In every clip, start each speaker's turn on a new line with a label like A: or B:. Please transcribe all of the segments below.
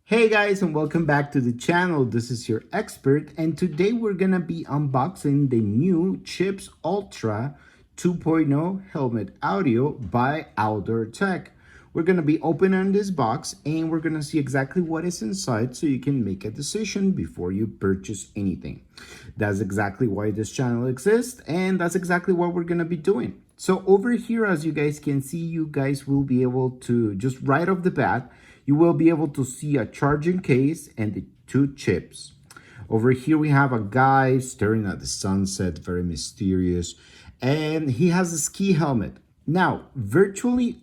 A: Hey guys, and welcome back to the channel. This is your expert, and today we're gonna be unboxing the new Chips Ultra 2.0 helmet audio by Outdoor Tech. We're gonna be opening this box and we're gonna see exactly what is inside so you can make a decision before you purchase anything. That's exactly why this channel exists, and that's exactly what we're gonna be doing. So over here, as you guys can see, you guys will be able to, just right off the bat, you will be able to see a charging case and the two chips. Over here we have a guy staring at the sunset, very mysterious, and he has a ski helmet. Now, virtually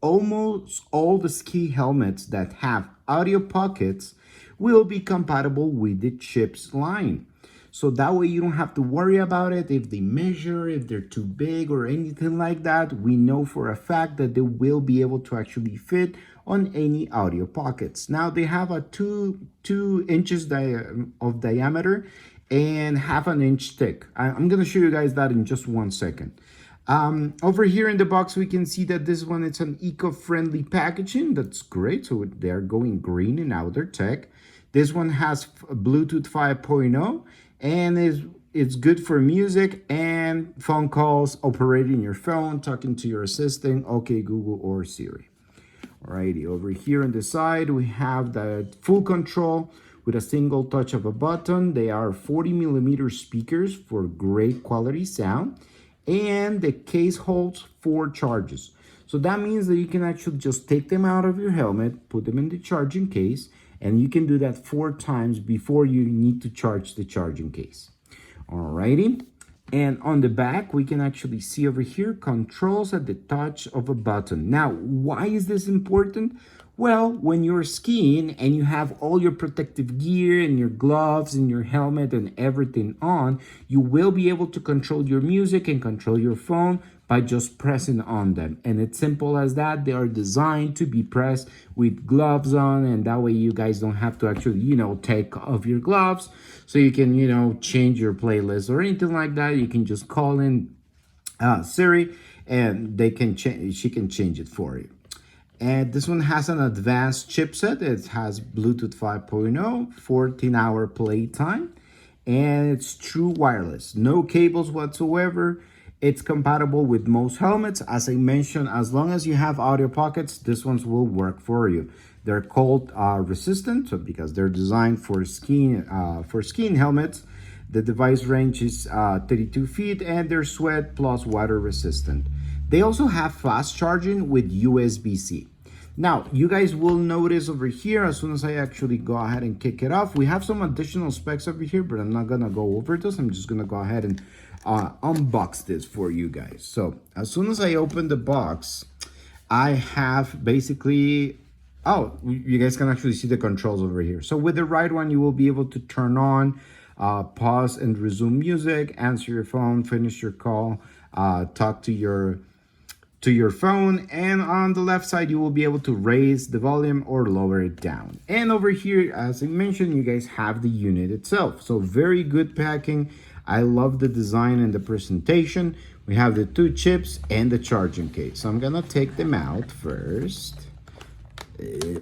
A: almost all the ski helmets that have audio pockets will be compatible with the chips line. So that way you don't have to worry about it if they measure, if they're too big or anything like that. We know for a fact that they will be able to actually fit on any audio pockets. Now they have a two inches of diameter and half an inch thick. I'm gonna show you guys that in just 1 second. Over here in the box, we can see that this one, it's an eco-friendly packaging. That's great. So they're going green in Outdoor Tech. This one has Bluetooth 5.0 and it's good for music and phone calls, operating your phone, talking to your assistant, okay Google or Siri. Alrighty, over here on the side, we have the full control with a single touch of a button. They are 40mm speakers for great quality sound. And the case holds 4 charges. So that means that you can actually just take them out of your helmet, put them in the charging case, and you can do that 4 times before you need to charge the charging case. Alrighty. And on the back, we can actually see over here controls at the touch of a button. Now, why is this important? Well, when you're skiing and you have all your protective gear and your gloves and your helmet and everything on, you will be able to control your music and control your phone by just pressing on them. And it's simple as that. They are designed to be pressed with gloves on, and that way you guys don't have to actually, take off your gloves. So you can, change your playlist or anything like that. You can just call in Siri and she can change it for you. And this one has an advanced chipset. It has Bluetooth 5.0, 14-hour playtime, and it's true wireless. No cables whatsoever. It's compatible with most helmets. As I mentioned, as long as you have audio pockets, this ones will work for you. They're cold resistant, so because they're designed for skiing helmets. The device range is 32 feet, and they're sweat plus water resistant. They also have fast charging with USB-C. Now, you guys will notice over here, as soon as I actually go ahead and kick it off, we have some additional specs over here, but I'm not gonna go over this. I'm just gonna go ahead and unbox this for you guys. So as soon as I open the box, I have basically, you guys can actually see the controls over here. So with the right one, you will be able to turn on, pause and resume music, answer your phone, finish your call, talk to your phone, and on the left side you will be able to raise the volume or lower it down. And over here, as I mentioned, you guys have the unit itself. So very good packing. I love the design and the presentation. We have the 2 chips and the charging case. So I'm gonna take them out first. Maybe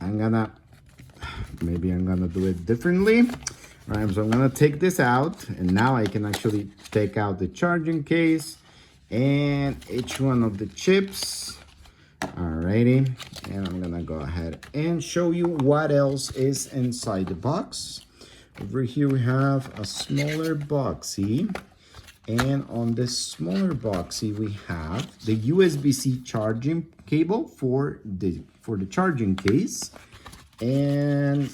A: I'm gonna do it differently. All right, so I'm gonna take this out, and now I can actually take out the charging case and each one of the chips. Alrighty, and I'm gonna go ahead and show you what else is inside the box. Over here we have a smaller boxy, and on this smaller boxy we have the USB-C charging cable for the charging case. And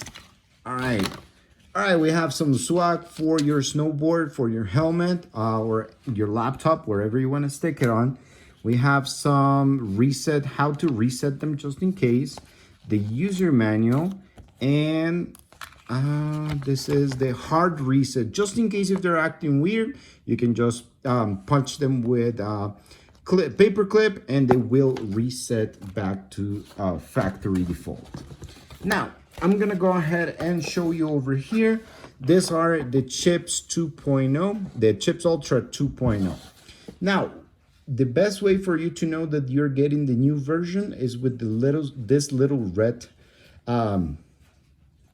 A: all right, we have some swag for your snowboard, for your helmet, or your laptop, wherever you want to stick it on. We have some how to reset them just in case, the user manual, and this is the hard reset. Just in case if they're acting weird, you can just punch them with paper clip and they will reset back to factory default. Now, I'm gonna go ahead and show you over here. These are the Chips 2.0, the Chips Ultra 2.0. Now, the best way for you to know that you're getting the new version is with this little red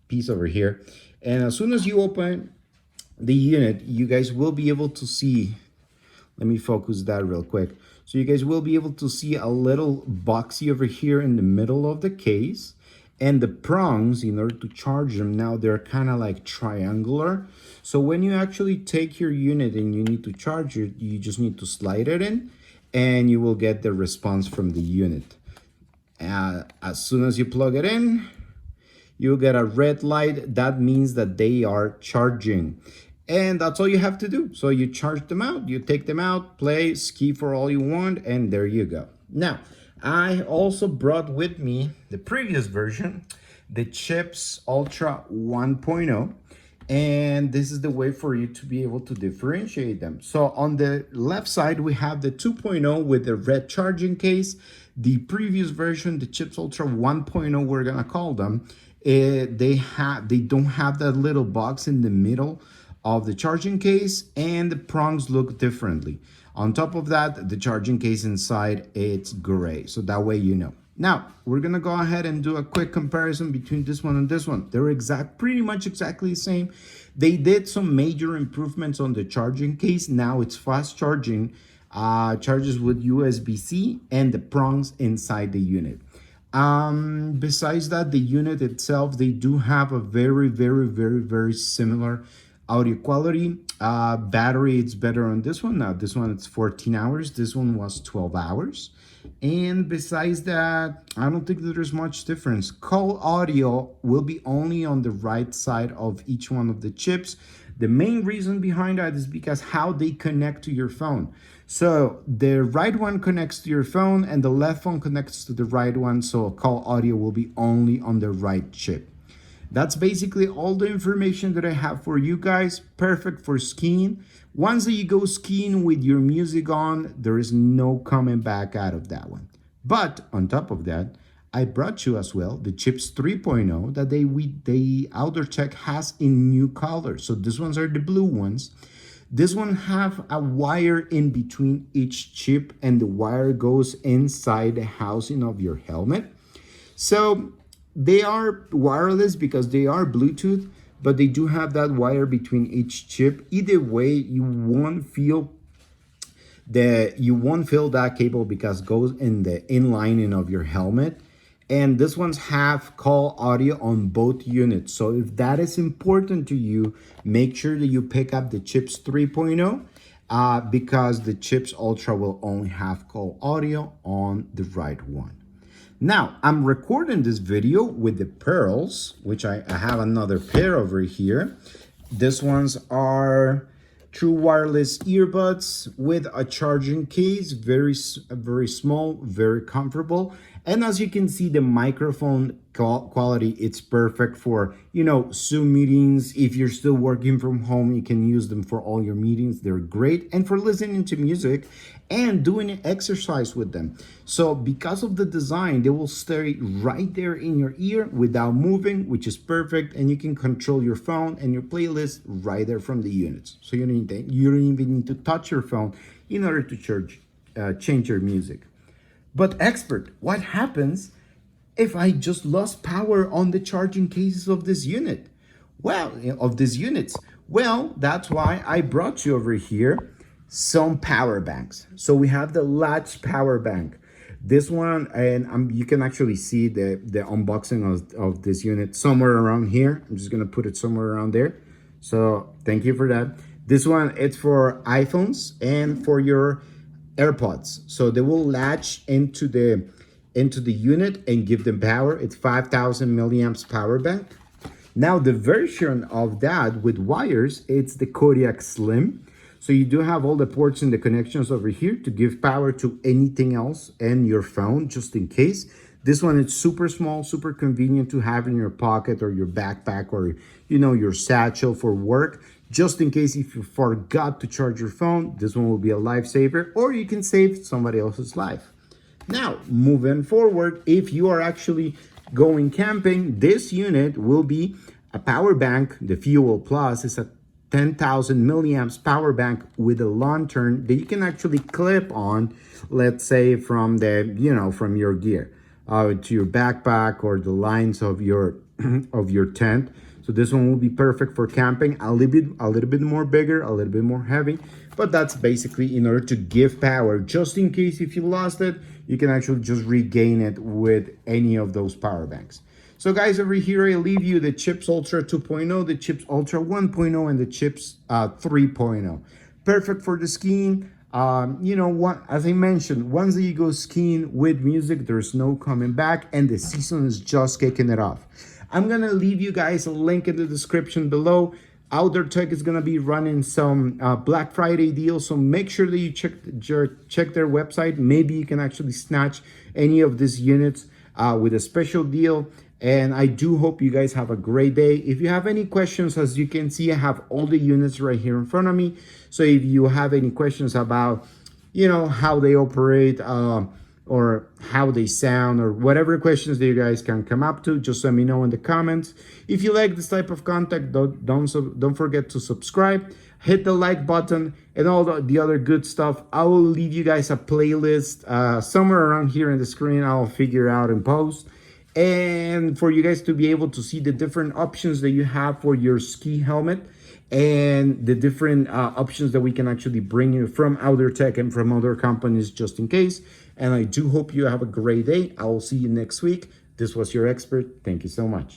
A: piece over here. And as soon as you open the unit, you guys will be able to see, let me focus that real quick. So you guys will be able to see a little boxy over here in the middle of the case. And the prongs, in order to charge them, now they're kind of like triangular. So when you actually take your unit and you need to charge it, you just need to slide it in and you will get the response from the unit. As soon as you plug it in, you'll get a red light. That means that they are charging. And that's all you have to do. So you charge them out, you take them out, play, ski for all you want, and there you go. Now, I also brought with me the previous version, the Chips Ultra 1.0. And this is the way for you to be able to differentiate them. So on the left side, we have the 2.0 with the red charging case. The previous version, the Chips Ultra 1.0, we're gonna call them, they don't have that little box in the middle of the charging case, and the prongs look differently. On top of that, the charging case inside, it's gray, so that way you know. Now, we're gonna go ahead and do a quick comparison between this one and this one. They're pretty much exactly the same. They did some major improvements on the charging case. Now it's fast charging, charges with USB-C and the prongs inside the unit. Besides that, the unit itself, they do have a very similar audio quality. Battery, it's better on this one. Now this one, it's 14 hours. This one was 12 hours. And besides that, I don't think that there's much difference. Call audio will be only on the right side of each one of the chips. The main reason behind that is because how they connect to your phone. So the right one connects to your phone and the left one connects to the right one. So call audio will be only on the right chip. That's basically all the information that I have for you guys. Perfect for skiing. Once that you go skiing with your music on, there is no coming back out of that one. But on top of that, I brought you as well the Chips 3.0 that they Outdoor Tech has in new colors. So these ones are the blue ones. This one have a wire in between each chip, and the wire goes inside the housing of your helmet. So they are wireless because they are Bluetooth, but they do have that wire between each chip. Either way, you won't feel that cable because it goes in the inlining of your helmet. And this one's have call audio on both units. So if that is important to you, make sure that you pick up the Chips 3.0 because the Chips Ultra will only have call audio on the right one. Now, I'm recording this video with the pearls, which I have another pair over here. These ones are true wireless earbuds with a charging case, very small, very comfortable. And as you can see, the microphone quality, it's perfect for, Zoom meetings. If you're still working from home, you can use them for all your meetings. They're great. And for listening to music and doing an exercise with them. So because of the design, they will stay right there in your ear without moving, which is perfect. And you can control your phone and your playlist right there from the units. So you don't even need to touch your phone in order to change your music. But expert, what happens if I just lost power on the charging cases of this unit? Of these units. Well, that's why I brought you over here some power banks. So we have the Latch power bank. This one, and you can actually see the unboxing of this unit somewhere around here. I'm just gonna put it somewhere around there. So thank you for that. This one, it's for iPhones and for your AirPods. So they will latch into the unit and give them power. It's 5,000 milliamps power bank. Now the version of that with wires, it's the Kodiak Slim. So you do have all the ports and the connections over here to give power to anything else and your phone, just in case. This one is super small, super convenient to have in your pocket or your backpack or, your satchel for work. Just in case if you forgot to charge your phone, this one will be a lifesaver, or you can save somebody else's life. Now, moving forward, if you are actually going camping, this unit will be a power bank. The Fuel Plus is a 10,000 milliamps power bank with a lantern that you can actually clip on, let's say from from your gear. to your backpack or the lines of your of your tent. So this one will be perfect for camping. A little bit more bigger, a little bit more heavy, but that's basically in order to give power. Just in case if you lost it, you can actually just regain it with any of those power banks. So guys, over here I leave you the Chips Ultra 2.0, the Chips Ultra 1.0, and the Chips 3.0. Perfect for the skiing. You know what, as I mentioned, once you go skiing with music, there's no coming back, and the season is just kicking it off. I'm gonna leave you guys a link in the description below. Outdoor Tech is gonna be running some Black Friday deals, so make sure that you check their website. Maybe you can actually snatch any of these units with a special deal. And I do hope you guys have a great day. If you have any questions, as you can see, I have all the units right here in front of me. So if you have any questions about, you know, how they operate, or how they sound, or whatever questions that you guys can come up to, just let me know in the comments. If you like this type of content, don't forget to subscribe, hit the like button, and all the other good stuff. I will leave you guys a playlist somewhere around here in the screen. I'll figure out in post, and for you guys to be able to see the different options that you have for your ski helmet, and the different options that we can actually bring you from Outdoor Tech and from other companies, just in case. And I do hope you have a great day. I will see you next week. This was your expert. Thank you so much.